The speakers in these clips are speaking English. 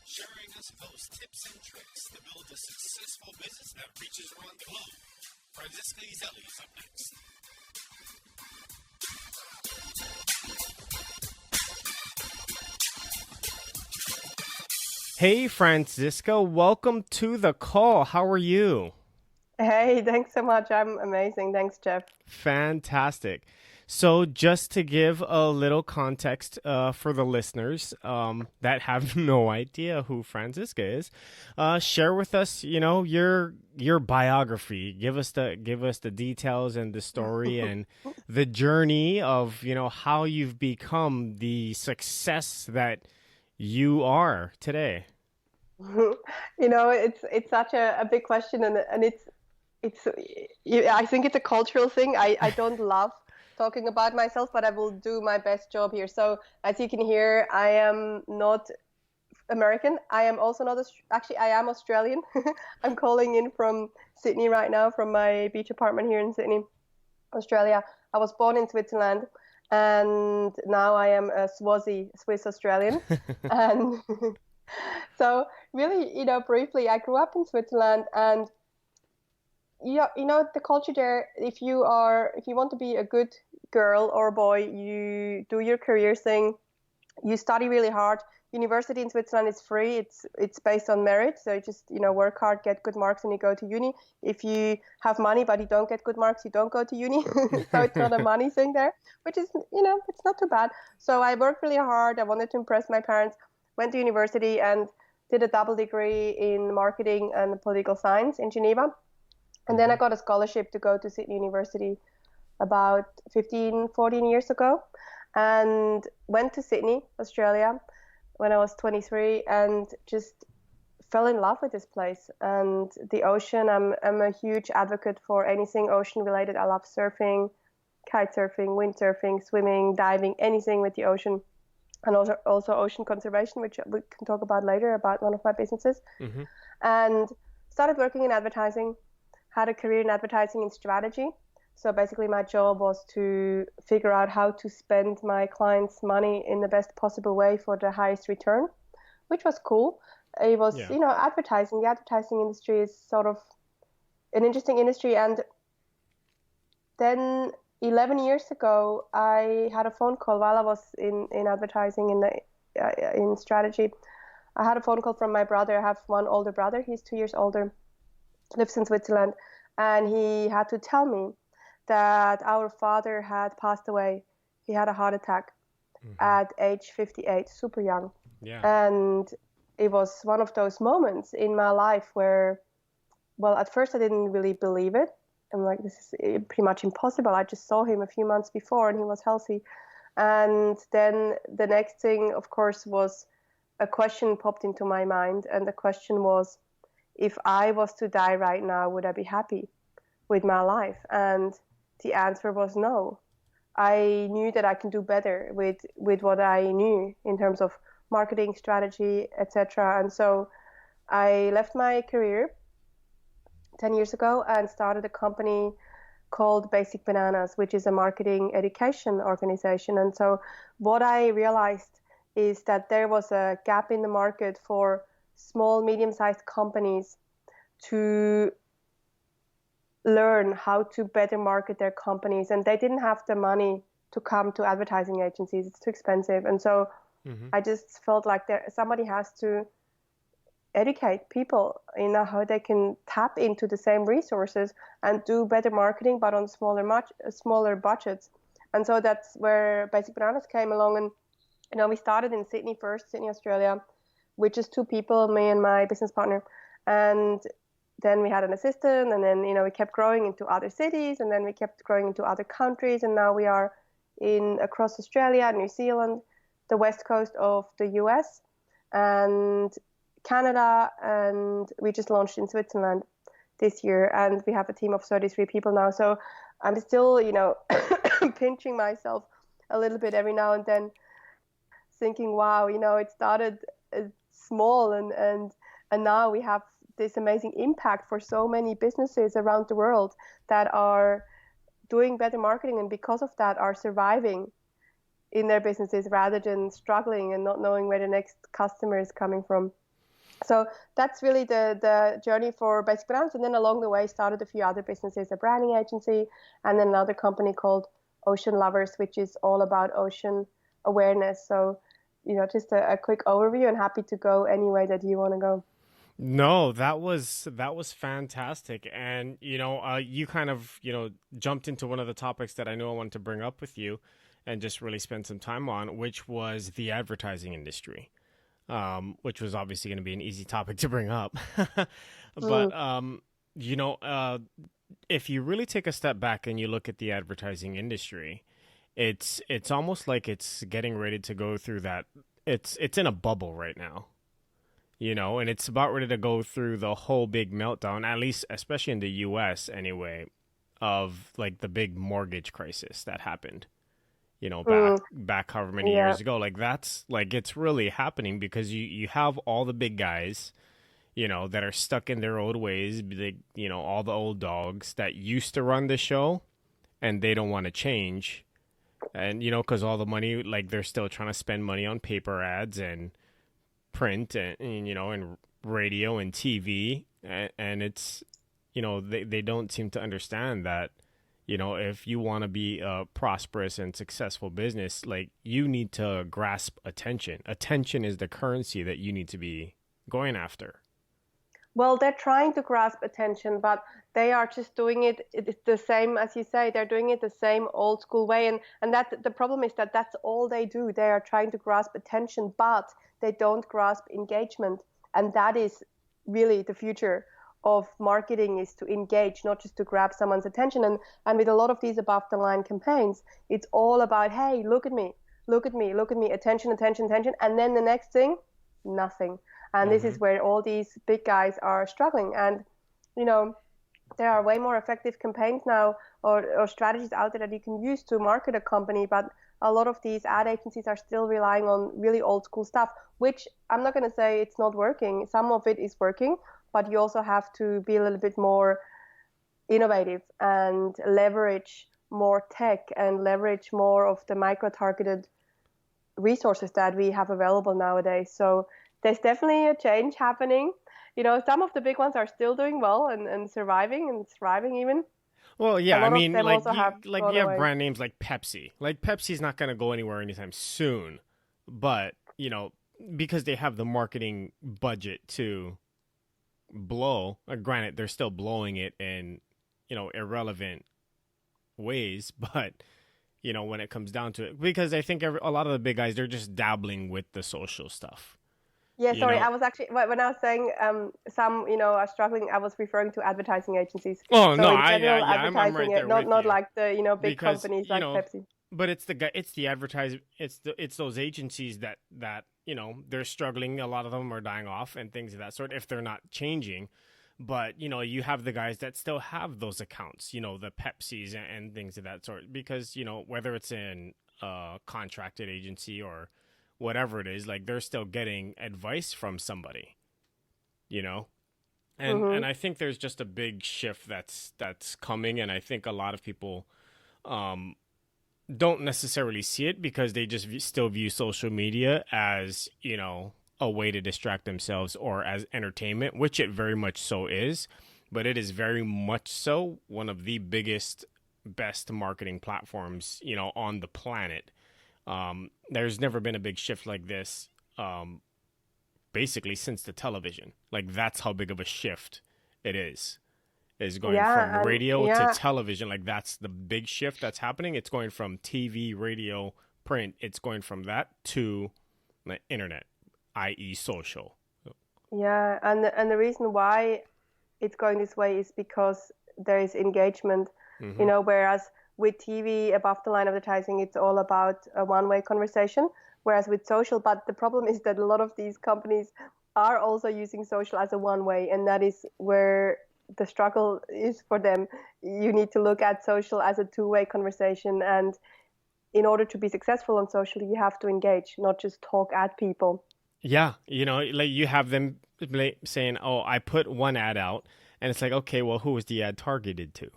sharing us those tips and tricks to build a successful business that reaches around the globe. Franziska Iseli is up next. Hey, Franziska, welcome to the call. How are you? Hey, thanks so much. I'm amazing. Thanks, Jeff. Fantastic. So, just to give a little context for the listeners that have no idea who Franziska is, share with us, your biography. Give us the details and the story and the journey of how you've become the success that you are today. It's such a big question, and it's I think it's a cultural thing. I don't love talking about myself, but I will do my best job here. So as you can hear, I am not American. I am also not actually I am Australian. I'm calling in from Sydney right now, from my beach apartment here in Sydney, Australia. I was born in Switzerland, and now I am a Swiss Australian. And so really, briefly, I grew up in Switzerland, and the culture there. If you want to be a good girl or boy, you do your career thing. You study really hard. University in Switzerland is free. It's based on merit. So you just work hard, get good marks, and you go to uni. If you have money but you don't get good marks, you don't go to uni. So it's not a money thing there, which is it's not too bad. So I worked really hard. I wanted to impress my parents. Went to university and did a double degree in marketing and political science in Geneva. And then I got a scholarship to go to Sydney University about 14 years ago, and went to Sydney, Australia, when I was 23, and just fell in love with this place and the ocean. I'm a huge advocate for anything ocean related. I love surfing, kite surfing, windsurfing, swimming, diving, anything with the ocean, and also ocean conservation, which we can talk about later, about one of my businesses. Mm-hmm. And started working in advertising, had a career in advertising and strategy. So basically my job was to figure out how to spend my clients' money in the best possible way for the highest return, which was cool. It was, advertising. The advertising industry is sort of an interesting industry. And then 11 years ago, I had a phone call while I was in advertising in strategy. I had a phone call from my brother. I have one older brother. He's 2 years older, lives in Switzerland. And he had to tell me that our father had passed away. He had a heart attack at age 58, super young. Yeah. And it was one of those moments in my life where, well, at first I didn't really believe it. I'm like, this is pretty much impossible. I just saw him a few months before and he was healthy. And then the next thing, of course, was a question popped into my mind. And the question was, if I was to die right now, would I be happy with my life? And the answer was no. I knew that I can do better with what I knew in terms of marketing strategy, etc. And so I left my career 10 years ago and started a company called Basic Bananas, which is a marketing education organization. And so what I realized is that there was a gap in the market for small, medium-sized companies to learn how to better market their companies, and they didn't have the money to come to advertising agencies. It's too expensive. And so I just felt like somebody has to educate people how they can tap into the same resources and do better marketing, but on smaller budgets. And so that's where Basic Bananas came along. And we started in Sydney first, Sydney, Australia, with just two people, me and my business partner. And then we had an assistant, and then we kept growing into other cities, and then we kept growing into other countries, and now we are across Australia, New Zealand, the west coast of the US, and Canada, and we just launched in Switzerland this year, and we have a team of 33 people now. So I'm still, pinching myself a little bit every now and then, thinking, wow, it started small, and now we have this amazing impact for so many businesses around the world that are doing better marketing, and because of that are surviving in their businesses rather than struggling and not knowing where the next customer is coming from. So that's really the journey for Basic Brands. And then along the way, started a few other businesses, a branding agency, and then another company called Ocean Lovers, which is all about ocean awareness. So, just a quick overview, and happy to go any way that you want to go. No, that was fantastic, and you kind of jumped into one of the topics that I know I wanted to bring up with you, and just really spend some time on, which was the advertising industry, which was obviously going to be an easy topic to bring up, but you know, uh, if you really take a step back and you look at the advertising industry, it's almost like it's getting ready to go through that. It's in a bubble right now, and it's about ready to go through the whole big meltdown, at least, especially in the US anyway, of like the big mortgage crisis that happened, back however many Yeah. years ago. Like that's like it's really happening because you have all the big guys, that are stuck in their old ways, all the old dogs that used to run the show and they don't want to change. And, because all the money, like they're still trying to spend money on paper ads and print and radio and TV, and it's they don't seem to understand that if you want to be a prosperous and successful business, like you need to grasp attention is the currency that you need to be going after. Well, they're trying to grasp attention, but they are just doing it's the same as you say. They're doing it the same old school way, and that the problem is that that's all they do. They are trying to grasp attention, but they don't grasp engagement, and that is really the future of marketing, is to engage, not just to grab someone's attention. And with a lot of these above the line campaigns, it's all about, hey, look at me, look at me, look at me, attention, attention, attention, and then the next thing, nothing. And this Hmm. is where all these big guys are struggling. And, you know, there are way more effective campaigns now, or strategies out there that you can use to market a company. But a lot of these ad agencies are still relying on really old school stuff, which I'm not going to say it's not working. Some of it is working, but you also have to be a little bit more innovative and leverage more tech and leverage more of the micro targeted resources that we have available nowadays. So there's definitely a change happening. Some of the big ones are still doing well and surviving and thriving even. Well, A yeah, I lot of mean, them also have like gone you have away. brand names like Pepsi. Like Pepsi's not going to go anywhere anytime soon, but because they have the marketing budget to blow. Granted, they're still blowing it in irrelevant ways, but when it comes down to it, because I think a lot of the big guys, they're just dabbling with the social stuff. Yeah, You sorry, know. I was actually, when I was saying some, are struggling, I was referring to advertising agencies. Oh So no, in I general, yeah, I'm right advertising, there not with not you like the, big because companies like Pepsi. but it's the advertise it's those agencies that they're struggling. A lot of them are dying off and things of that sort if they're not changing. But you have the guys that still have those accounts, the Pepsis and things of that sort, because whether it's in a contracted agency or whatever it is, like they're still getting advice from somebody, you know. And Mm-hmm. I think there's just a big shift that's coming, and I think a lot of people um don't necessarily see it because they just still view social media as, a way to distract themselves or as entertainment, which it very much so is. But it is very much so one of the biggest, best marketing platforms, on the planet. There's never been a big shift like this, basically, since the television. Like, that's how big of a shift it is going from Yeah, and radio to yeah, television. Like that's the big shift that's happening. It's going from TV, radio, print. It's going from that to the internet, i.e., social. yeah, and the reason why it's going this way is because there is engagement, Mm-hmm. whereas with TV above the line advertising, it's all about a one-way conversation. Whereas with social, but the problem is that a lot of these companies are also using social as a one-way, and that is where the struggle is for them. You need to look at social as a two-way conversation, and in order to be successful on social, you have to engage, not just talk at people. Yeah, like you have them saying, "Oh, I put one ad out," and it's like, okay, well, who was the ad targeted to?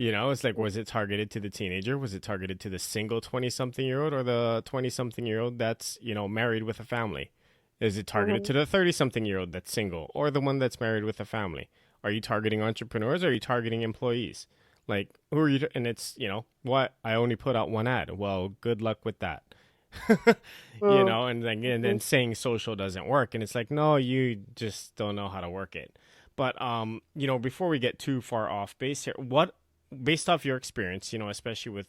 It's like, was it targeted to the teenager? Was it targeted to the single 20 something year old or the 20 something year old that's, married with a family? Is it targeted Hmm. to the 30 something year old that's single or the one that's married with a family? Are you targeting entrepreneurs or are you targeting employees? Like, who are you? And it's, what? I only put out one ad. Well, good luck with that. Mm. And Hmm. then saying social doesn't work. And it's like, no, you just don't know how to work it. But, before we get too far off base here, based off your experience, especially with,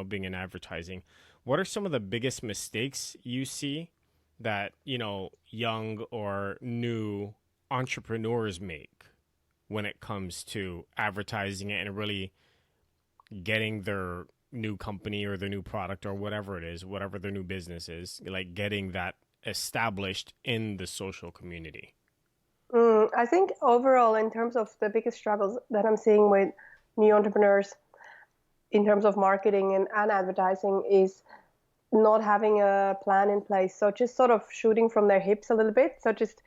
being in advertising, what are some of the biggest mistakes you see that, young or new entrepreneurs make when it comes to advertising it and really getting their new company or their new product or whatever it is, whatever their new business is, like getting that established in the social community? I think overall, in terms of the biggest struggles that I'm seeing with new entrepreneurs in terms of marketing and advertising is not having a plan in place. So just sort of shooting from their hips a little bit. So just,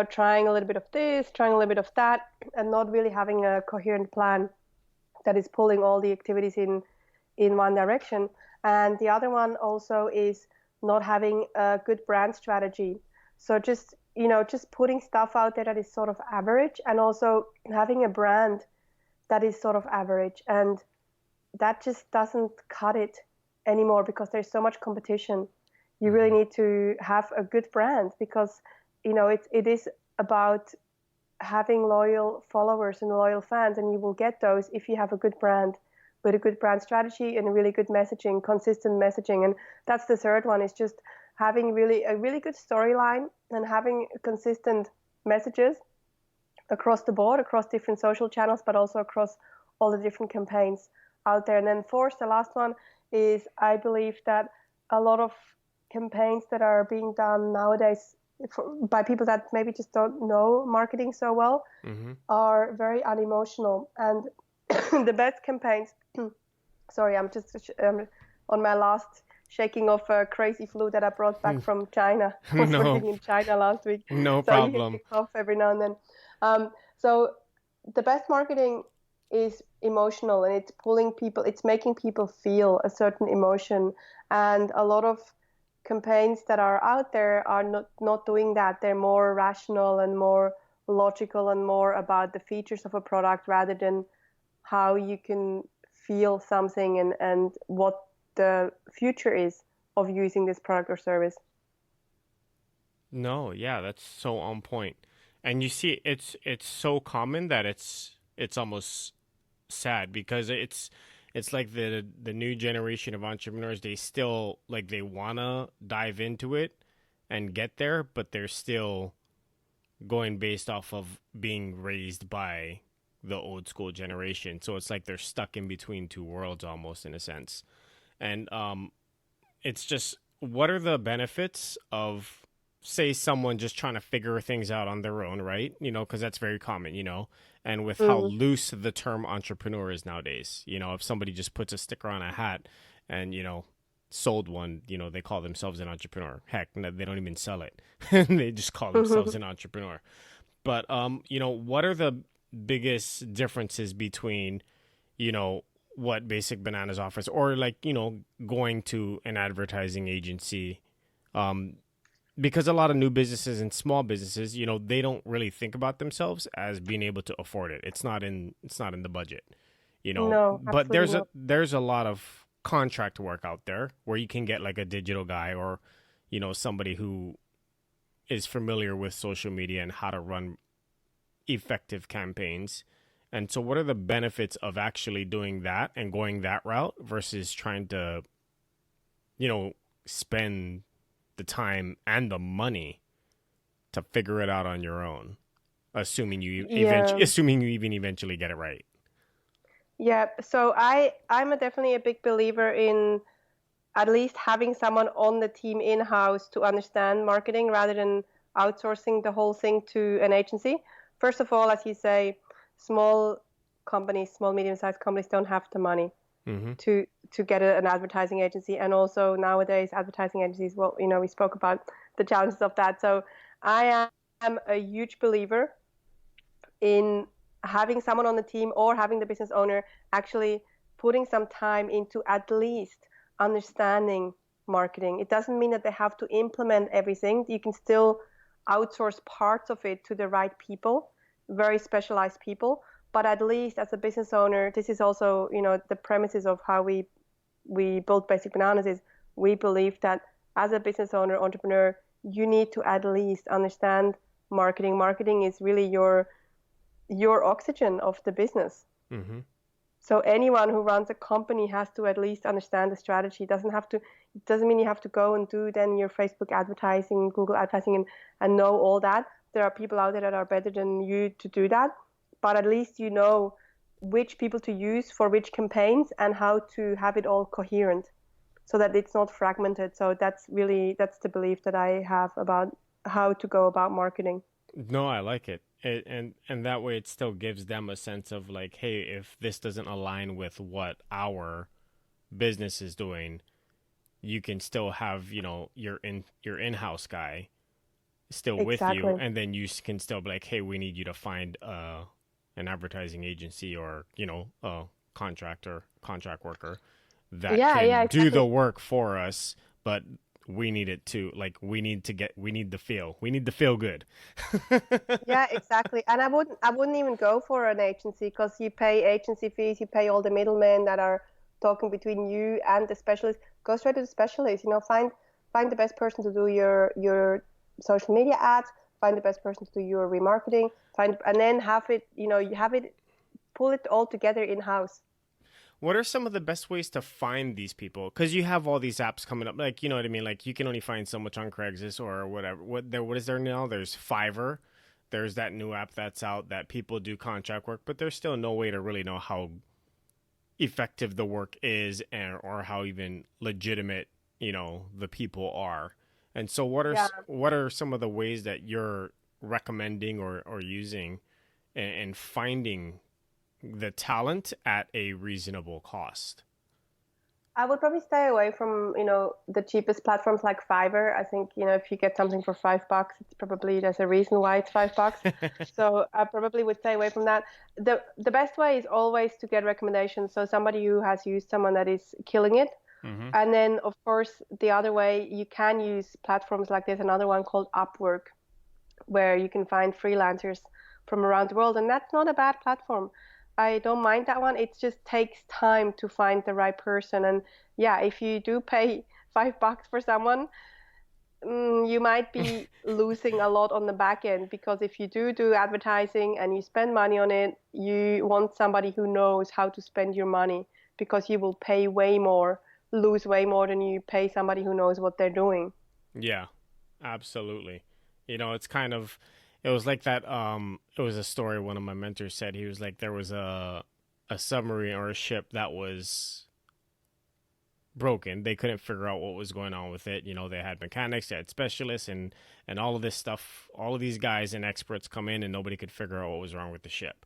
trying a little bit of this, trying a little bit of that, and not really having a coherent plan that is pulling all the activities in one direction. And the other one also is not having a good brand strategy. So just putting stuff out there that is sort of average, and also having a brand that is sort of average. And that just doesn't cut it anymore because there's so much competition. You really Mm-hmm. need to have a good brand because it is about having loyal followers and loyal fans, and you will get those if you have a good brand with a good brand strategy and really good messaging, consistent messaging. And that's the third one, is just having really good storyline and having consistent messages across the board, across different social channels, but also across all the different campaigns out there. And then fourth, the last one, is I believe that a lot of campaigns that are being done nowadays by people that maybe just don't know marketing so well Mm-hmm. are very unemotional. And the best campaigns, sorry, I'm just on my last shaking of a crazy flu that I brought back from China. I was No, working in China last week, no so you hear me problem. cough every now and then. So the best marketing is emotional, and it's pulling people, it's making people feel a certain emotion. And a lot of campaigns that are out there are not doing that. They're more rational and more logical and more about the features of a product rather than how you can feel something, and what the future is of using this product or service. No, yeah, that's so on point. And you see, it's so common that it's almost sad because it's like the new generation of entrepreneurs, they still like they wanna dive into it and get there, but they're still going based off of being raised by the old school generation. So it's like they're stuck in between two worlds almost in a sense. And it's just, what are the benefits of, say, someone just trying to figure things out on their own, right? Because that's very common, and with how Mm. loose the term entrepreneur is nowadays, if somebody just puts a sticker on a hat and, sold one, they call themselves an entrepreneur. Heck, no, they don't even sell it. They just call themselves an entrepreneur. But, what are the biggest differences between, you know, what Basic Bananas offers, or like, going to an advertising agency? Um, because a lot of new businesses and small businesses, they don't really think about themselves as being able to afford it. It's not in the budget, No, but absolutely not. there's a lot of contract work out there where you can get like a digital guy or, somebody who is familiar with social media and how to run effective campaigns. And so, what are the benefits of actually doing that and going that route versus trying to, you know, spend the time and the money to figure it out on your own, Yeah. assuming you even eventually get it right? Yeah, so I'm definitely a big believer in at least having someone on the team in-house to understand marketing rather than outsourcing the whole thing to an agency. First of all, as you say, small companies, small medium-sized companies don't have the money Mm-hmm. to get an advertising agency. And also nowadays advertising agencies, well, we spoke about the challenges of that. So I am a huge believer in having someone on the team or having the business owner actually putting some time into at least understanding marketing. It doesn't mean that they have to implement everything. You can still outsource parts of it to the right people, very specialized people. But at least as a business owner, this is also, the premises of how we built Basic Bananas is we believe that as a business owner, entrepreneur, you need to at least understand marketing. Marketing is really your oxygen of the business. Mm-hmm. So anyone who runs a company has to at least understand the strategy. It doesn't mean you have to go and do then your Facebook advertising, Google advertising, and know all that. There are people out there that are better than you to do that. But at least you know which people to use for which campaigns and how to have it all coherent so that it's not fragmented. So that's the belief that I have about how to go about marketing. No, I like it. And that way it still gives them a sense of like, hey, if this doesn't align with what our business is doing, you can still have, your in-house guy still with you, and then you can still be like, hey, we need you to find an advertising agency or, a contract worker that can do the work for us, but we need it too. Like we need the feel good. Yeah, exactly. And I wouldn't even go for an agency because you pay agency fees, you pay all the middlemen that are talking between you and the specialist. Go straight to the specialist. Find the best person to do your social media ads. Find the best person to do your remarketing. And then have it. Pull it all together in house. What are some of the best ways to find these people? Because you have all these apps coming up. Like, you know what I mean? Like, you can only find so much on Craigslist or whatever. What is there now? There's Fiverr. There's that new app that's out that people do contract work, but there's still no way to really know how effective the work is or how even legitimate, the people are. And so what are some of the ways that you're recommending or using and finding the talent at a reasonable cost? I would probably stay away from, the cheapest platforms like Fiverr. I think, if you get something for $5, it's probably there's a reason why it's $5. So I probably would stay away from that. The best way is always to get recommendations. So somebody who has used someone that is killing it. Mm-hmm. And then, of course, the other way, you can use platforms like there's another one called Upwork, where you can find freelancers from around the world. And that's not a bad platform. I don't mind that one. It just takes time to find the right person. And yeah, if you do pay $5 for someone, you might be losing a lot on the back end, because if you do advertising and you spend money on it, you want somebody who knows how to spend your money, because you will pay way more, lose way more than you pay somebody who knows what they're doing. Yeah, absolutely. It's kind of, it was like that. It was a story one of my mentors said. He was like, there was a submarine or a ship that was broken. They couldn't figure out what was going on with it. They had mechanics, they had specialists, and all of this stuff. All of these guys and experts come in, and nobody could figure out what was wrong with the ship.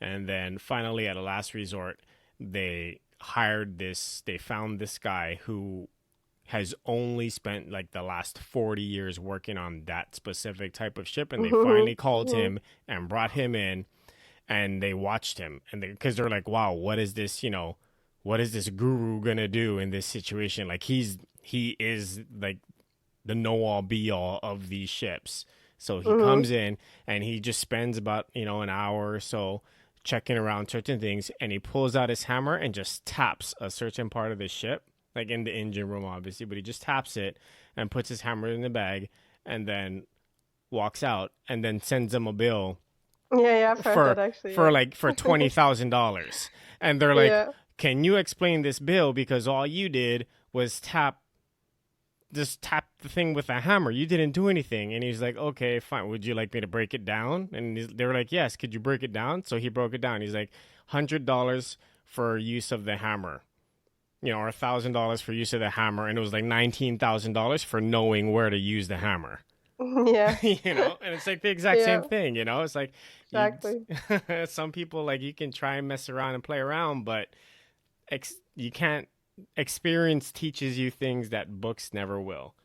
And then finally, at a last resort, they hired this. They found this guy who has only spent like the last 40 years working on that specific type of ship, and they finally called him and brought him in, and they watched him, and because they're like, wow, what is this guru gonna do in this situation? Like he is like the know-all be-all of these ships. So he comes in and he just spends about an hour or so checking around certain things, and he pulls out his hammer and just taps a certain part of the ship, like in the engine room, obviously, but he just taps it and puts his hammer in the bag and then walks out and then sends them a bill. Yeah, I've heard that actually. For $20,000. And they're like, can you explain this bill? Because all you did was tap the thing with a hammer. You didn't do anything. And he's like, okay, fine. Would you like me to break it down? And they were like, yes, could you break it down? So he broke it down. He's like, $100 for use of the hammer. Or $1,000 for use of the hammer, and it was like $19,000 for knowing where to use the hammer. Yeah. And it's like the exact same thing, It's like exactly. Some people, like, you can try and mess around and play around, but you can't. Experience teaches you things that books never will.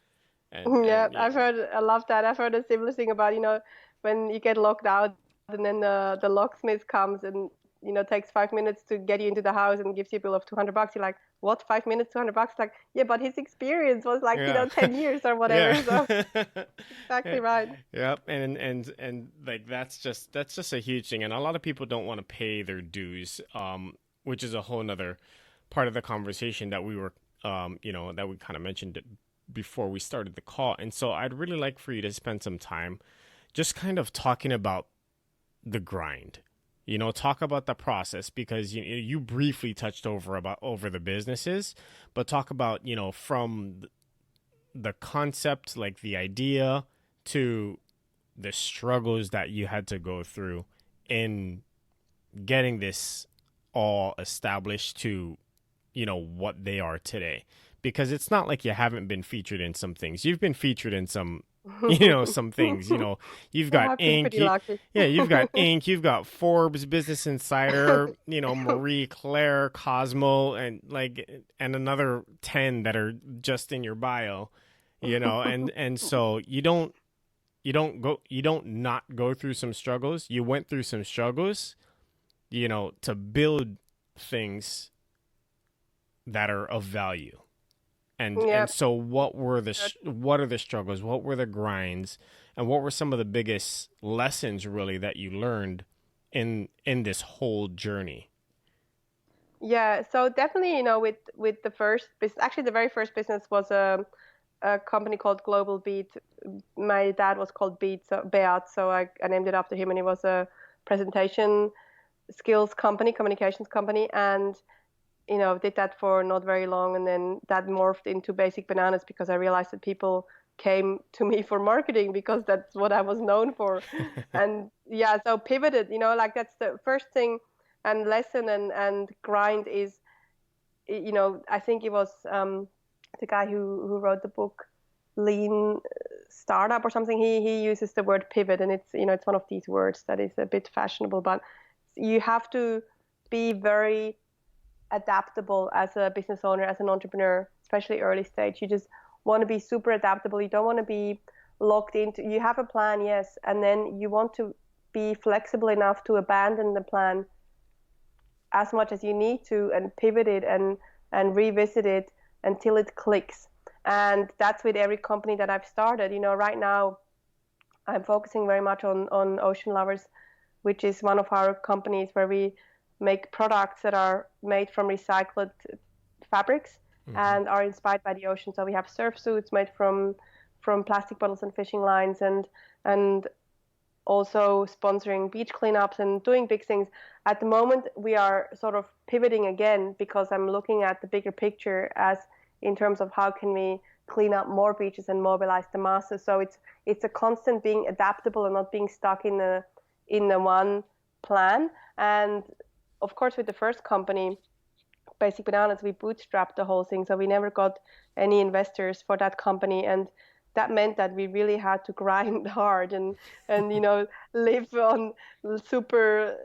I love that. I've heard a similar thing about, when you get locked out and then the locksmith comes and takes 5 minutes to get you into the house and gives you a bill of $200. You're like, what? 5 minutes, $200? Like, yeah, but his experience was like Yeah. 10 years or Yeah. whatever. So exactly right. Yep. And like that's just a huge thing. And a lot of people don't want to pay their dues, which is a whole nother part of the conversation that we were that we kind of mentioned it before we started the call. And so I'd really like for you to spend some time just kind of talking about the grind. Talk about the process, because you briefly touched over the businesses, but talk about, from the concept, like the idea, to the struggles that you had to go through in getting this all established to, what they are today. Because it's not like you haven't been featured in some things. You've been featured in some some things, you've got I've been Inc. pretty lucky. Yeah, you've got Inc. You've got Forbes, Business Insider, Marie Claire, Cosmo, and another 10 that are just in your bio, and so you don't not go through some struggles. You went through some struggles, to build things that are of value. And so what are the struggles? What were the grinds? And what were some of the biggest lessons really that you learned in this whole journey? Yeah, so definitely, with the first business, actually the very first business was a company called Global Beat. My dad was called Beat, Beat, so I named it after him, and it was a presentation skills company, communications company, and did that for not very long, and then that morphed into Basic Bananas because I realized that people came to me for marketing because that's what I was known for. And yeah, so pivoted, like that's the first thing, and lesson and grind is, I think it was the guy who wrote the book Lean Startup or something. He uses the word pivot, and it's one of these words that is a bit fashionable, but you have to be very adaptable as a business owner, as an entrepreneur, especially early stage. You just want to be super adaptable. You don't want to be locked into, you have a plan, yes, and then you want to be flexible enough to abandon the plan as much as you need to and pivot it and revisit it until it clicks. And that's with every company that I've started. Right now I'm focusing very much on Ocean Lovers, which is one of our companies where we make products that are made from recycled fabrics and are inspired by the ocean. So we have surf suits made from plastic bottles and fishing lines, and also sponsoring beach cleanups and doing big things. At the moment, we are sort of pivoting again because I'm looking at the bigger picture as in terms of how can we clean up more beaches and mobilize the masses. So it's a constant being adaptable and not being stuck in the one plan. And of course, with the first company, Basic Bananas, we bootstrapped the whole thing. So we never got any investors for that company. And that meant that we really had to grind hard and live on super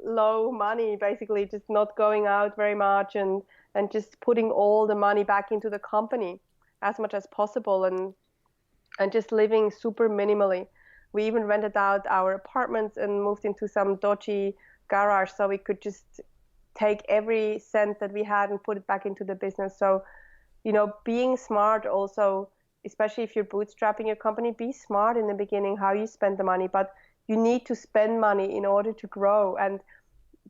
low money, basically just not going out very much and just putting all the money back into the company as much as possible and just living super minimally. We even rented out our apartments and moved into some dodgy garage so we could just take every cent that we had and put it back into the business. So, being smart also, especially if you're bootstrapping your company, be smart in the beginning how you spend the money, but you need to spend money in order to grow. And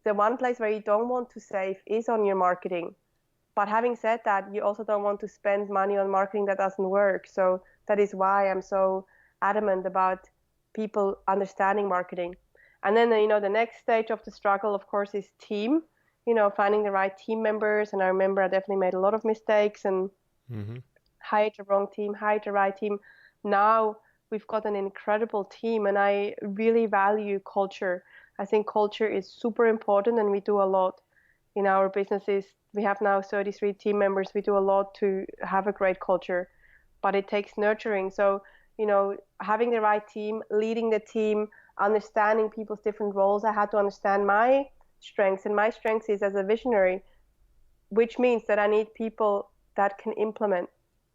the one place where you don't want to save is on your marketing. But having said that, you also don't want to spend money on marketing that doesn't work. So that is why I'm so adamant about people understanding marketing. And then, the next stage of the struggle, of course, is team, finding the right team members. And I remember I definitely made a lot of mistakes and hired the wrong team, hired the right team. Now we've got an incredible team, and I really value culture. I think culture is super important, and we do a lot in our businesses. We have now 33 team members. We do a lot to have a great culture, but it takes nurturing. So, having the right team, leading the team, understanding people's different roles. I had to understand my strengths, and my strengths is as a visionary, which means that I need people that can implement.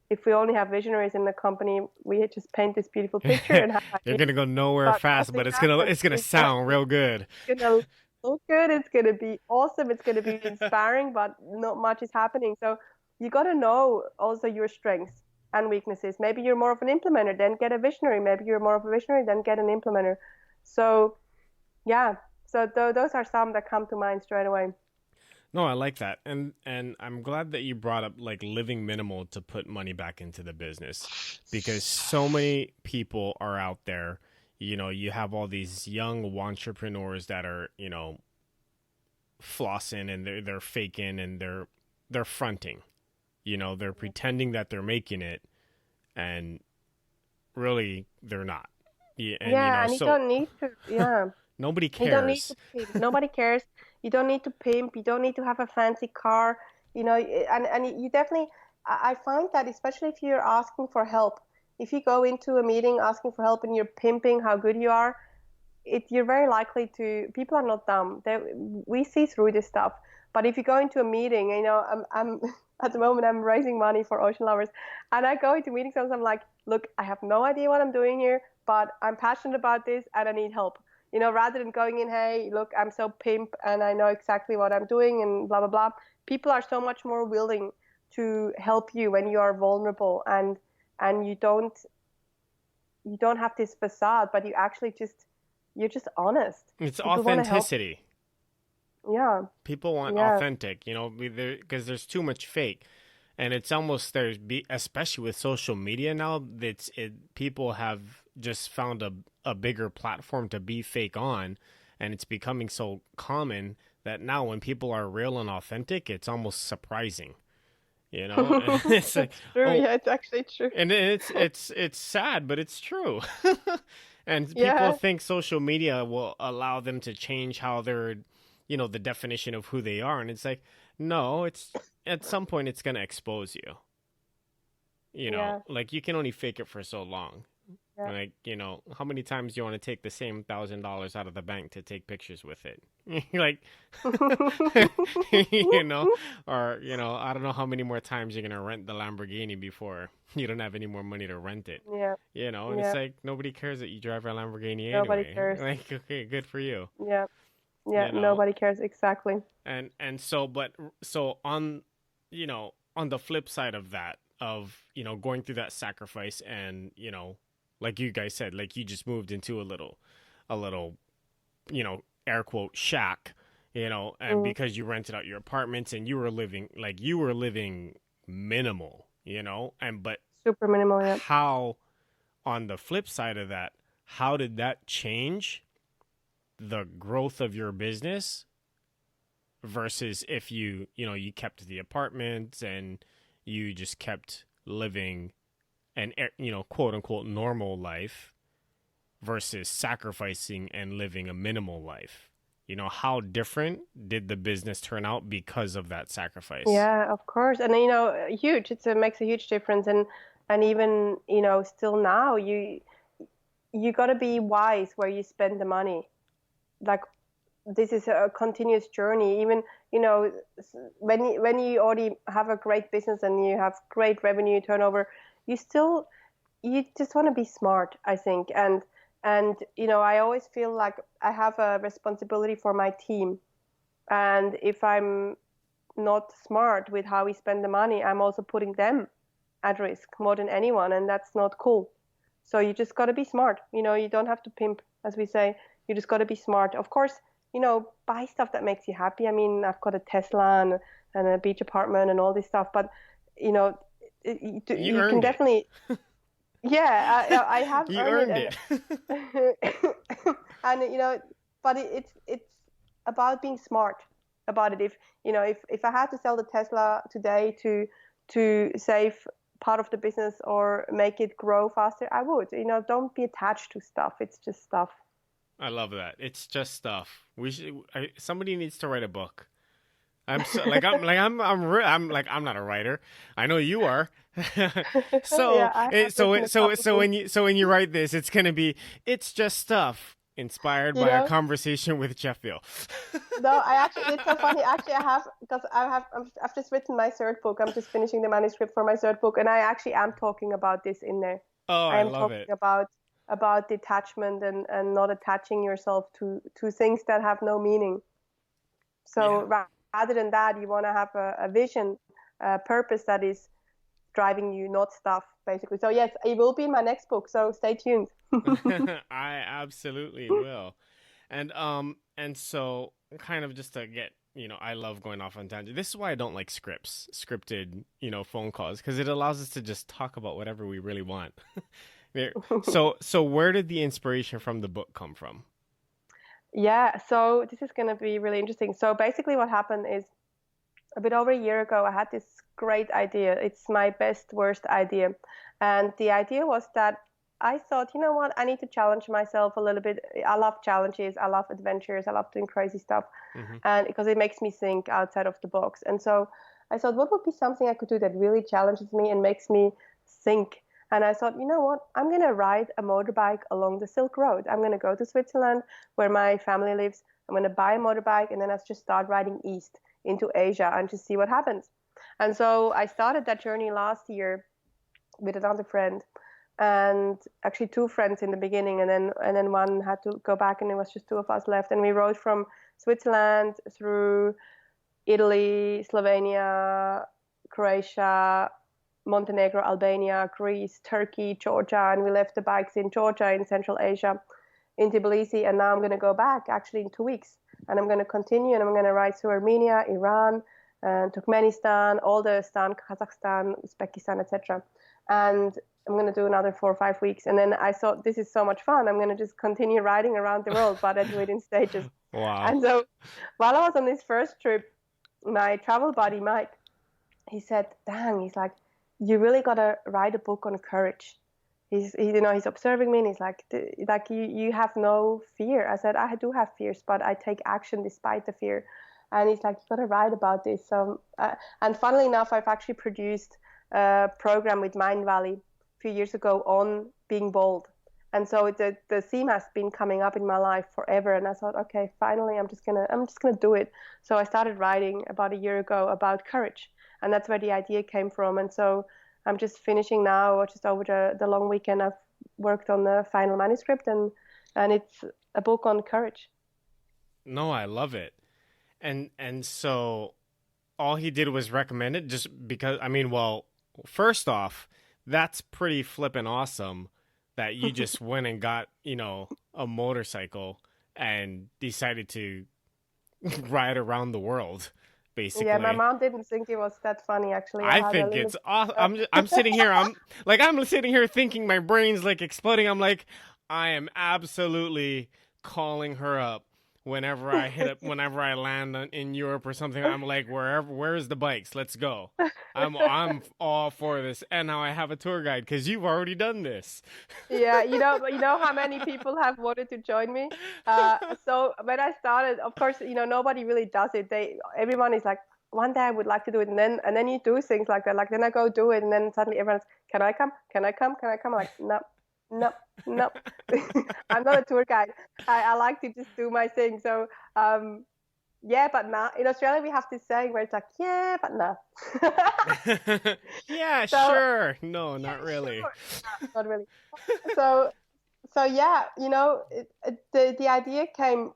if we only have visionaries in the company, we just paint this beautiful picture and have They're ideas, gonna go nowhere but fast, nothing but happens. it's gonna sound Exactly. real good. It's gonna look good. It's gonna be awesome. It's gonna be inspiring, but not much is happening. So you got to know also your strengths and weaknesses. Maybe you're more of an implementer, then get a visionary. Maybe you're more of a visionary, then get an implementer. So yeah. So those are some that come to mind straight away. No, I like that, and I'm glad that you brought up like living minimal to put money back into the business, because so many people are out there. You know, you have all these young entrepreneurs that are, flossing, and they're faking, and they're fronting. You know, they're pretending that they're making it, and really they're not. Yeah, and Yeah, and you so don't need to. Yeah. nobody You don't need cares. to pimp. Nobody cares. You don't need to pimp. You don't need to have a fancy car. And you definitely. I find that especially if you're asking for help, if you go into a meeting asking for help and you're pimping how good you are, you're very likely to. People are not dumb. We see through this stuff. But if you go into a meeting, I'm at the moment I'm raising money for ocean lovers, and I go into meetings and I'm like, look, I have no idea what I'm doing here, but I'm passionate about this and I need help. Rather than going in, hey, look, I'm so pimp and I know exactly what I'm doing and blah blah blah. People are so much more willing to help you when you are vulnerable and you don't have this facade, but you're just honest. It's People want to help. authenticity. Yeah, People want yeah. authentic, because there's too much fake, and it's almost especially with social media now. People have just found a bigger platform to be fake on, and it's becoming so common that now when people are real and authentic, it's almost surprising. It's like, It's true. oh, Yeah, it's actually true. and it's sad, but it's true. And people Yeah, think social media will allow them to change how they're, the definition of who they are, and it's like, no, it's at some point it's going to expose you. yeah, Like, you can only fake it for so long. yeah. Like, how many times do you want to take the same $1,000 out of the bank to take pictures with it? Like, you know, or, I don't know how many more times you're going to rent the Lamborghini before you don't have any more money to rent it. Yeah, And it's yeah. like, nobody cares that you drive a Lamborghini Nobody anyway. cares. Like, okay, good for you. Yeah, yeah. You know, Nobody cares exactly. and so, but so on, on the flip side of that, of, going through that sacrifice, and, like you guys said, like, you just moved into a little, air quote shack, and Mm, because you rented out your apartments, and you were living minimal, and but super minimal. Yeah. how, on the flip side of that, how did that change the growth of your business versus if you kept the apartments and you just kept living an, quote unquote normal life, versus sacrificing and living a minimal life? How different did the business turn out because of that sacrifice? Yeah, of course. And huge. It makes a huge difference. And even still now, you got to be wise where you spend the money. Like this is a continuous journey. Even when you already have a great business and you have great revenue turnover, you still you just want to be smart, I think. And I always feel like I have a responsibility for my team. And if I'm not smart with how we spend the money, I'm also putting them at risk more than anyone, and that's not cool. So you just got to be smart. You don't have to pimp, as we say. You just got to be smart. Of course, buy stuff that makes you happy. I mean, I've got a Tesla and a beach apartment and all this stuff, but you know, You you can earned it. definitely, yeah, I have You earned earned it, it. and but it's about being smart about it. If I had to sell the Tesla today to save part of the business or make it grow faster, I would. Don't be attached to stuff. It's just stuff. I love that. It's just stuff. Somebody needs to write a book. I'm not a writer. I know you are. So Yeah, I have written a couple when books. you write this, it's gonna be, it's just stuff. Inspired You by a know? conversation with Sheffield. No, it's so funny. Actually, I've just written my third book. I'm just finishing the manuscript for my third book, and I actually am talking about this in there. Oh, I I am love talking it. about detachment and not attaching yourself to things that have no meaning. So Yeah. rather than that, you want to have a vision, a purpose that is driving you, not stuff, basically. So yes, it will be in my next book. So stay tuned. I absolutely will. And so kind of just to get, I love going off on tangent. This is why I don't like scripted, phone calls, because it allows us to just talk about whatever we really want. So where did the inspiration from the book come from? Yeah, so this is going to be really interesting. So basically, what happened is a bit over a year ago, I had this great idea. It's my best, worst idea. And the idea was that I thought, you know what, I need to challenge myself a little bit. I love challenges, I love adventures, I love doing crazy stuff. Hmm. And because it makes me think outside of the box. And so I thought, what would be something I could do that really challenges me and makes me think? And I thought, you know what, I'm going to ride a motorbike along the Silk Road. I'm going to go to Switzerland where my family lives. I'm going to buy a motorbike and then I just start riding east into Asia and just see what happens. And so I started that journey last year with another friend, and actually two friends in the beginning, and then one had to go back, and it was just two of us left. And we rode from Switzerland through Italy, Slovenia, Croatia, Montenegro, Albania, Greece, Turkey, Georgia, and we left the bikes in Georgia in Central Asia, in Tbilisi, and now I'm going to go back actually in 2 weeks, and I'm going to continue, and I'm going to ride through Armenia, Iran, and Turkmenistan, all the stan, Kazakhstan, Uzbekistan, etc. And I'm going to do another 4 or 5 weeks, and then I thought this is so much fun. I'm going to just continue riding around the world, but I do it in stages. Wow. And so while I was on this first trip, my travel buddy Mike, he said, "Dang," he's like, "you really got to write a book on courage." He's observing me and he's like you have no fear. I said, I do have fears, but I take action despite the fear. And he's like, you got to write about this. And funnily enough, I've actually produced a program with Mind Valley a few years ago on being bold. And so the theme has been coming up in my life forever. And I thought, okay, finally, I'm just gonna do it. So I started writing about a year ago about courage, and that's where the idea came from. And so I'm just finishing now, or just over the long weekend. I've worked on the final manuscript, and it's a book on courage. No, I love it. And so all he did was recommend it just because, I mean, well, first off, that's pretty flippin' awesome that you just went and got, a motorcycle and decided to ride around the world, Yeah, my basically. mom didn't think it was that funny. Actually, I I had a think little. it's awesome. I'm sitting here. I'm sitting here thinking my brain's like exploding. I'm like, I am absolutely calling her up whenever I land in Europe or something. I'm like, where's the bikes? Let's go. I'm all for this. And now I have a tour guide because you've already done this. Yeah, you know how many people have wanted to join me. So when I started, of course, nobody really does it. Everyone is like, one day I would like to do it, and then you do things like that. Like then I go do it, and then suddenly everyone's, can I come? Can I come? Can I come? I'm like, no, no, no. I'm not a tour guide. I like to just do my thing. So yeah, but now in Australia we have this saying where it's like, yeah, but no. Yeah, So sure. No, yeah, not really. sure. No, not really. So yeah, the idea came.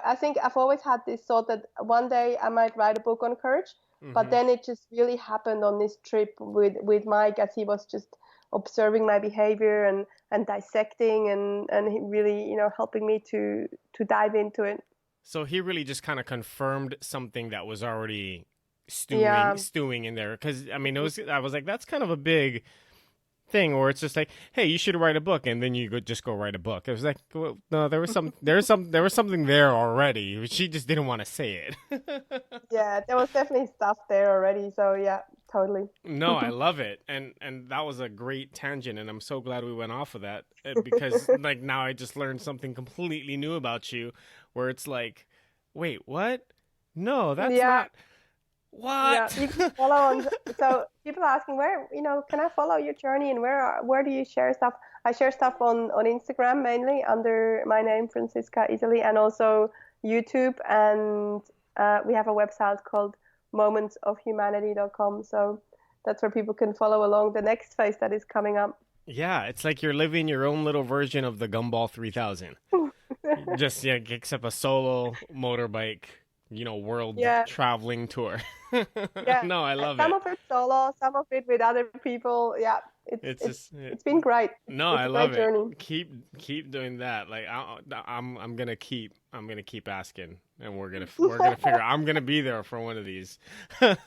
I think I've always had this thought that one day I might write a book on courage, but Hmm. then it just really happened on this trip with Mike, as he was just observing my behavior and dissecting and he really helping me to dive into it. So he really just kind of confirmed something that was already Yeah. stewing in there. Because I mean, I was like, that's kind of a big thing, or it's just like, hey, you should write a book, and then just go write a book. It was like, well, no, there was something there already. She just didn't want to say it. Yeah, there was definitely stuff there already. So yeah, totally. No, I love it, and that was a great tangent, and I'm so glad we went off of that because like now I just learned something completely new about you, where it's like, wait, what? No, that's Yeah. not Yeah, what. you can follow on. So people are asking where, can I follow your journey and where do you share stuff? I share stuff on Instagram mainly under my name, Franziska Iseli, and also YouTube. And we have a website called momentsofhumanity.com. So that's where people can follow along the next phase that is coming up. Yeah, it's like you're living your own little version of the Gumball 3000. Just yeah, except a solo motorbike, world Yeah. traveling tour. Yeah, No, I love some it. of it solo, some of it with other people. Yeah, It's just it's been great. no, It's I a great love it. journey. Keep doing that. Like I'm gonna keep asking, and we're gonna figure. I'm gonna be there for one of these. Like,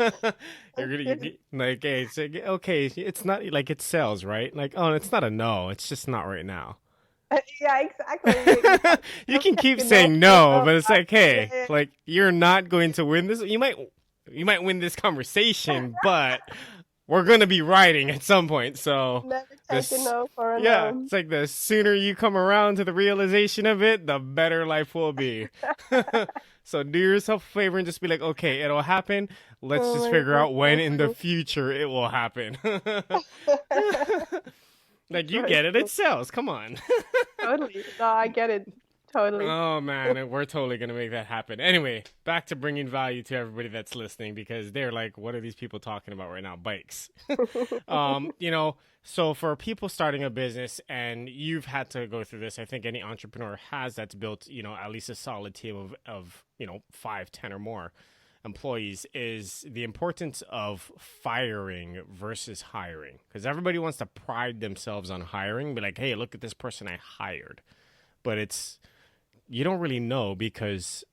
hey, it's like, okay. It's not like it sells, right? Like, oh, it's not a no. It's just not right now. Yeah, exactly. You You don't can have keep to know saying no, yourself. but it's like, Yeah, hey, yeah, like you're not going to win this. You might win this conversation, but we're gonna be riding at some point. So never take a this, no for a yeah, no. it's like the sooner you come around to the realization of it, the better life will be. So do yourself a favor and just be like, okay, it'll happen. Let's Oh just my figure God, out when so in the funny. future it will happen. Like It's you very get it, true. it sells. Come on. Totally. No, I get it. Totally. Oh man, we're totally gonna make that happen. Anyway, back to bringing value to everybody that's listening because they're like, what are these people talking about right now? Bikes. So for people starting a business and you've had to go through this, I think any entrepreneur has that's built, at least a solid team of 5, 10 or more employees is the importance of firing versus hiring. Because everybody wants to pride themselves on hiring, be like, hey, look at this person I hired. But you don't really know because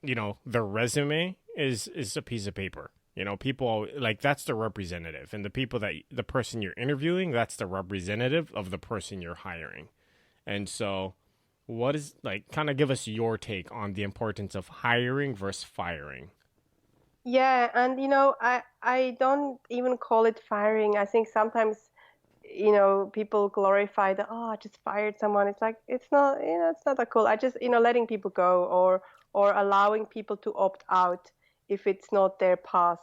their resume is a piece of paper. People like that's the representative, and the person you're interviewing, that's the representative of the person you're hiring. And so what is like kind of give us your take on the importance of hiring versus firing. Yeah, and I don't even call it firing. I think sometimes people glorify the, oh, I just fired someone. It's like it's not, it's not that cool. I just, letting people go or allowing people to opt out if it's not their path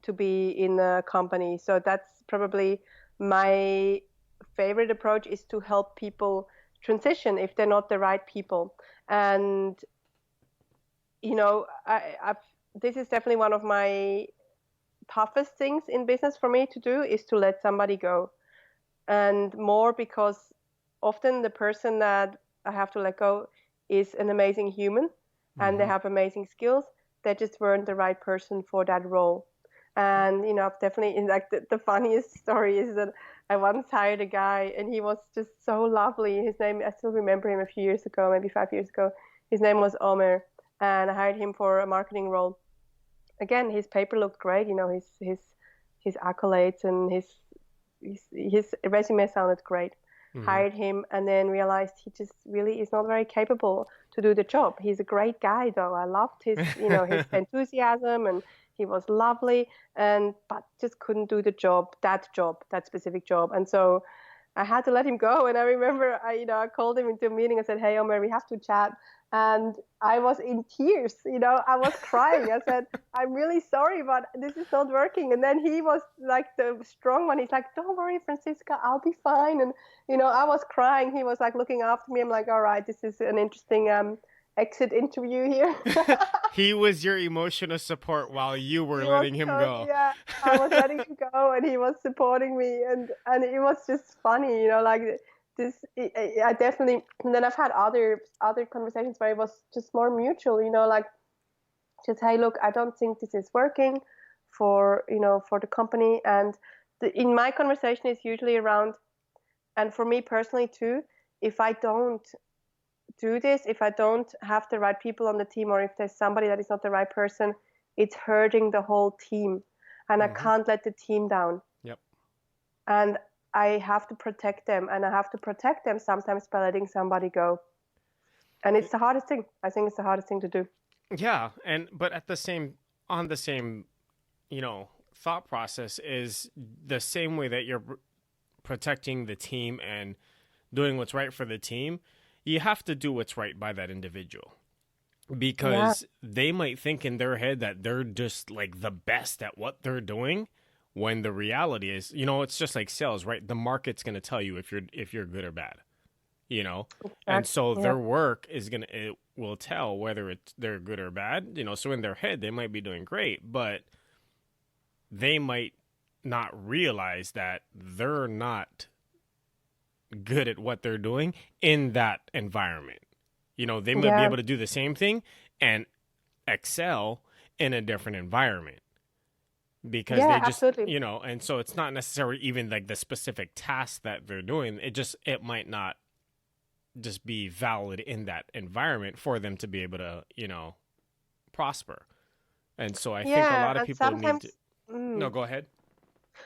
to be in a company. So that's probably my favorite approach, is to help people transition if they're not the right people. And I've this is definitely one of my toughest things in business for me to do, is to let somebody go. And more because often the person that I have to let go is an amazing human and they Mm-hmm. have amazing skills. They just weren't the right person for that role. And I've definitely, in like the funniest story is that I once hired a guy and he was just so lovely. His name, I still remember him a few years ago, maybe 5 years ago. His name was Omer, and I hired him for a marketing role. Again, his paper looked great, his accolades and his resume sounded great. Mm-hmm. Hired him and then realized he just really is not very capable to do the job. He's a great guy though. I loved his enthusiasm, and he was lovely, and but just couldn't do the job, that specific job. And so I had to let him go. And I remember I called him into a meeting and said, "Hey, Omer, we have to chat." And I was in tears, I was crying. I said, "I'm really sorry, but this is not working." And then he was like the strong one. He's like, "Don't worry, Franziska, I'll be fine." And, I was crying. He was like looking after me. I'm like, all right, this is an interesting exit interview here. He was your emotional support while you were He was letting him so, go. yeah, I was letting him go and he was supporting me, and it was just funny, like this. I definitely. And then I've had other conversations where it was just more mutual, like just, hey, look, I don't think this is working for the company. And in my conversation is usually around, and for me personally too, if I don't do this, if I don't have the right people on the team, or if there's somebody that is not the right person, it's hurting the whole team. And I Mm-hmm. can't let the team down. Yep. And I have to protect them. And I have to protect them sometimes by letting somebody go. And it's the hardest thing. I think it's the hardest thing to do. Yeah, but at the same on the same, thought process is the same way that you're protecting the team and doing what's right for the team, you have to do what's right by that individual. Yeah. Because they might think in their head that they're just like the best at what they're doing when the reality is, it's just like sales, right? The market's going to tell you if you're good or bad, and Exactly. so Yeah. their work it will tell whether they're good or bad, so in their head they might be doing great, but they might not realize that they're not good at what they're doing in that environment. They might be Yeah. able to do the same thing and excel in a different environment because Yeah, they just, absolutely. and so it's not necessarily even like the specific task that they're doing. It might not just be valid in that environment for them to be able to, prosper. And so I think a Yeah, lot of and people need to, sometimes, mm, no, go ahead.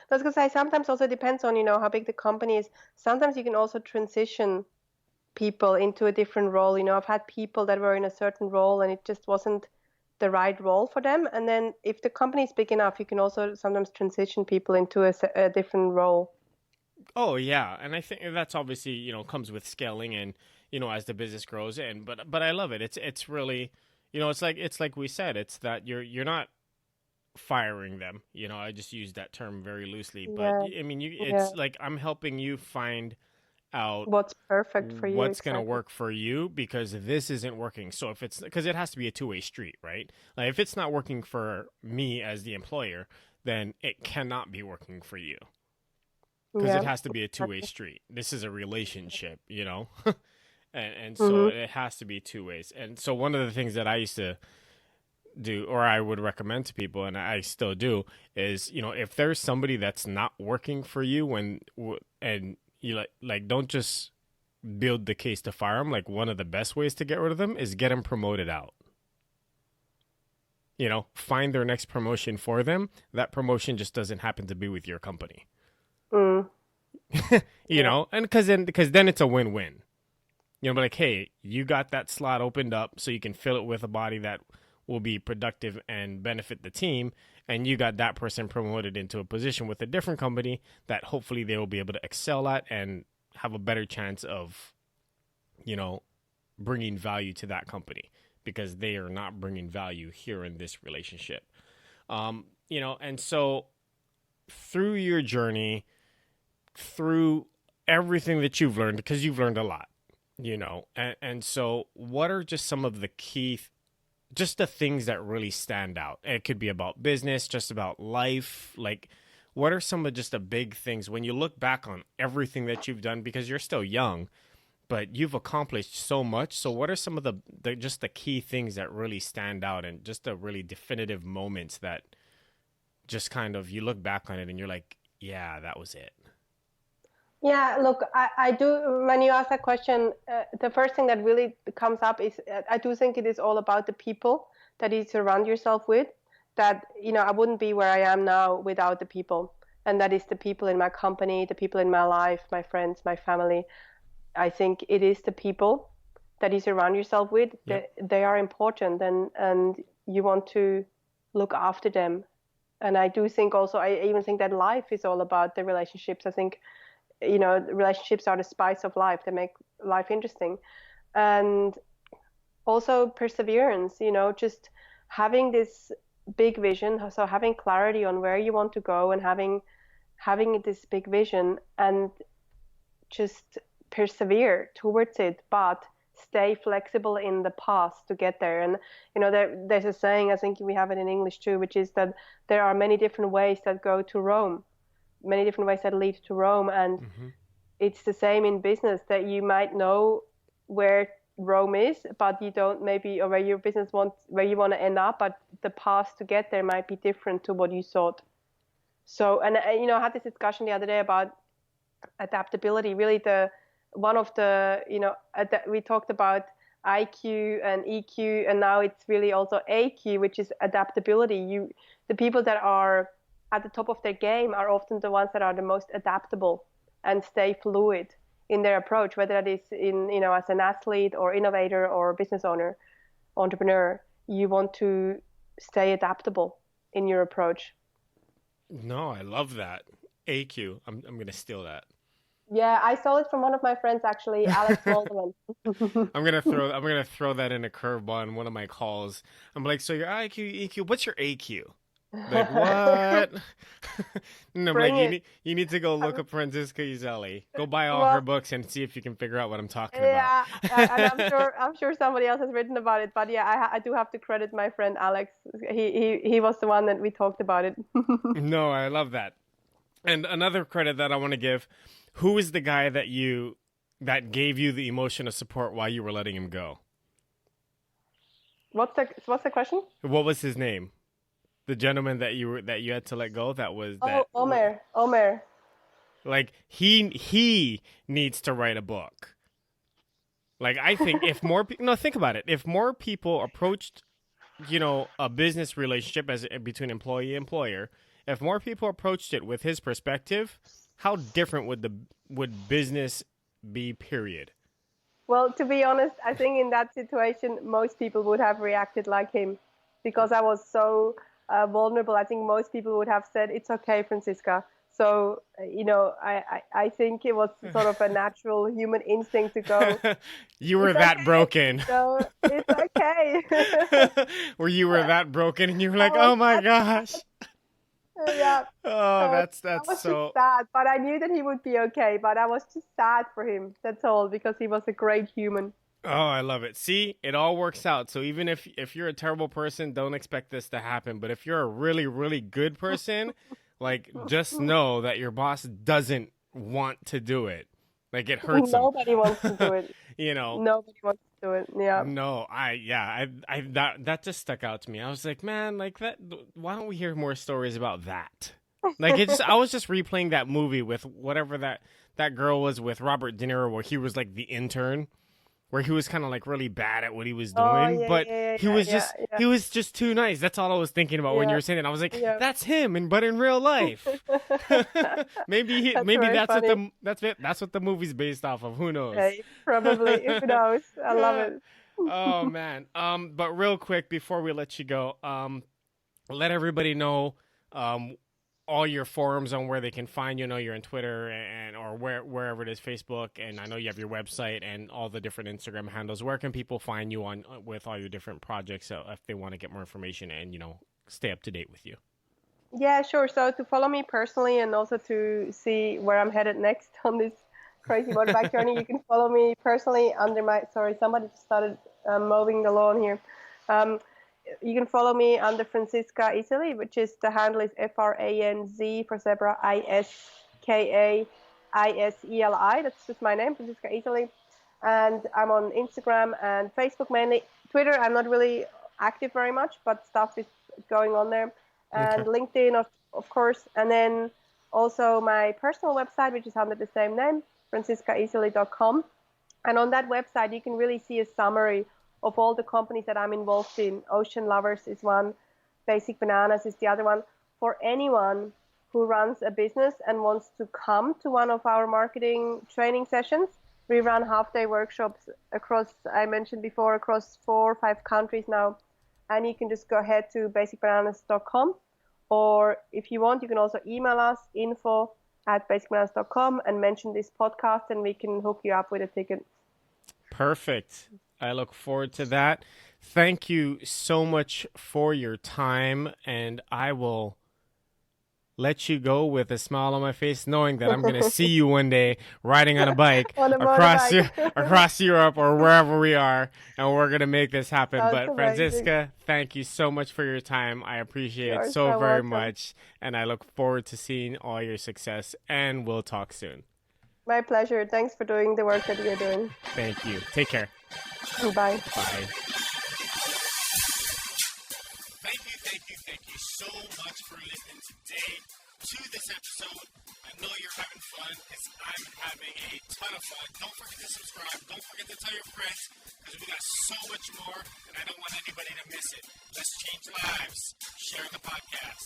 I was gonna say sometimes also depends on, how big the company is. Sometimes you can also transition people into a different role. I've had people that were in a certain role and it just wasn't the right role for them. And then if the company is big enough, you can also sometimes transition people into a different role. Oh yeah, and I think that's obviously comes with scaling and as the business grows, and but I love it. It's really it's like we said, it's that you're not firing them. I just use that term very loosely, but Yeah, I mean yeah. it's like I'm helping you find out What's perfect for you, what's going to exactly. work for you because this isn't working. So if it's because it has to be a two-way street, right? Like if it's not working for me as the employer, then it cannot be working for you because it Yeah, has to be a two-way exactly. street. This is a relationship, and so Hmm. it has to be two ways. And so one of the things that I used to do, or I would recommend to people, and I still do, is if there's somebody that's not working for you and you like don't just build the case to fire them. Like one of the best ways to get rid of them is get them promoted out. Find their next promotion for them. That promotion just doesn't happen to be with your company. Mm, yeah. And because then it's a win-win. But like, hey, you got that slot opened up so you can fill it with a body that will be productive and benefit the team, and you got that person promoted into a position with a different company that hopefully they will be able to excel at and have a better chance of, you know, bringing value to that company because they are not bringing value here in this relationship. And so through your journey, through everything that you've learned, because you've learned a lot, and so what are just some of the key, just the things that really stand out? It could be about business, just about life. Like, what are some of just the big things when you look back on everything that you've done because you're still young? But you've accomplished so much. So what are some of the just the key things that really stand out and just the really definitive moments that just kind of you look back on it and you're like, yeah, that was it. Yeah, look, I do, when you ask that question, the first thing that really comes up is I do think it is all about the people that you surround yourself with. That, I wouldn't be where I am now without the people. And that is the people in my company, the people in my life, my friends, my family. I think it is the people that you surround yourself with. Yep. They are important, and you want to look after them. And I do think also, I even think that life is all about the relationships. I think, relationships are the spice of life. They make life interesting. And also perseverance, just having this big vision. So having clarity on where you want to go and having this big vision and just persevere towards it, but stay flexible in the path to get there. And there's a saying, I think we have it in English too, which is that there are many different ways that go to Rome, many different ways that lead to Rome. And Mm-hmm. it's the same in business, that you might know where Rome is, but you don't maybe, or where your business wants, where you want to end up, but the path to get there might be different to what you thought. So, and I had this discussion the other day about adaptability. Really, the one of the we talked about IQ and EQ, and now it's really also AQ, which is adaptability. The people that are at the top of their game are often the ones that are the most adaptable and stay fluid in their approach, whether that is in as an athlete or innovator or business owner, entrepreneur. You want to stay adaptable in your approach. No, I love that. AQ. I'm gonna steal that. Yeah, I stole it from one of my friends actually, Alex Walderman. I'm gonna throw that in a curveball in one of my calls. I'm like, so your IQ, EQ, what's your AQ? Like, what? No, I'm like, Bring it. you need to go look up Franziska Iseli. Go buy all her Well, books and see if you can figure out what I'm talking about. yeah, and I'm sure somebody else has written about it. But yeah, I do have to credit my friend Alex. He was the one that we talked about it. No, I love that. And another credit that I want to give, who is the guy that gave you the emotion of support while you were letting him go? What's the question? What was his name? The gentleman that you had to let go. That was Oh, Omer. like he needs to write a book. Like I think if more no, think about it. If more people approached, a business relationship as between employee and employer, if more people approached it with his perspective, how different would business be? Period. Well, to be honest, I think in that situation, most people would have reacted like him, because I was so vulnerable. I think most people would have said, "It's okay, Franziska." So, I think it was sort of a natural human instinct to go, You were "It's that okay." broken. So it's okay. Where you were that broken and you were I like, was "Oh my that, gosh." yeah. Oh, So I that's was just so. sad, but I knew that he would be okay. But I was just sad for him. That's all, because he was a great human. Oh, I love it. See, it all works out. So even if you're a terrible person, don't expect this to happen. But if you're a really really good person, like just know that your boss doesn't want to do it. Like it hurts him. Nobody wants to do it. you know. Nobody wants to do it. Yeah. No, I that just stuck out to me. I was like, man, like that. Why don't we hear more stories about that? Like I was just replaying that movie with whatever that girl was with Robert De Niro, where he was like the intern, where he was kind of like really bad at what he was Oh doing, yeah, but yeah, he yeah, was yeah, just yeah, he was just too nice. That's all I was thinking about when you yeah, were saying it. I was like, yeah. that's him, but in real life, That's maybe very funny. that's what the movie's based off of. Who knows? Okay, probably. Who knows? I love it. Oh man. But real quick before we let you go, let everybody know all your forums on where they can find you. I know you're on Twitter and or wherever it is, Facebook, and I know you have your website and all the different Instagram handles. Where can people find you on with all your different projects, so if they want to get more information and stay up to date with you? Yeah, sure. So to follow me personally and also to see where I'm headed next on this crazy motorbike journey, you can follow me personally under sorry, somebody just started mowing the lawn here. You can follow me under Franziska Iseli, which is the handle is FRANZ for zebra ISKAISELI. That's just my name, Franziska Iseli. And I'm on Instagram and Facebook mainly. Twitter, I'm not really active very much, but stuff is going on there. And Okay. LinkedIn, of course. And then also my personal website, which is under the same name, franziskaiseli.com. And on that website, you can really see a summary of all the companies that I'm involved in. Ocean Lovers is one, Basic Bananas is the other one. For anyone who runs a business and wants to come to one of our marketing training sessions, we run half-day workshops across, I mentioned before, across 4 or 5 countries now. And you can just go ahead to basicbananas.com. Or if you want, you can also email us, info@basicbananas.com, and mention this podcast, and we can hook you up with a ticket. Perfect. I look forward to that. Thank you so much for your time, and I will let you go with a smile on my face, knowing that I'm going to see you one day riding on a bike On a motorbike. across Europe or wherever we are, and we're going to make this happen. Sounds But amazing. Franziska, thank you so much for your time. I appreciate You're it so so very welcome. much, and I look forward to seeing all your success, and we'll talk soon. My pleasure. Thanks for doing the work that you're doing. Thank you. Take care. Bye. Bye. Thank you so much for listening today to this episode. I know you're having fun because I'm having a ton of fun. Don't forget to subscribe. Don't forget to tell your friends because we got so much more and I don't want anybody to miss it. Let's change lives. Share the podcast.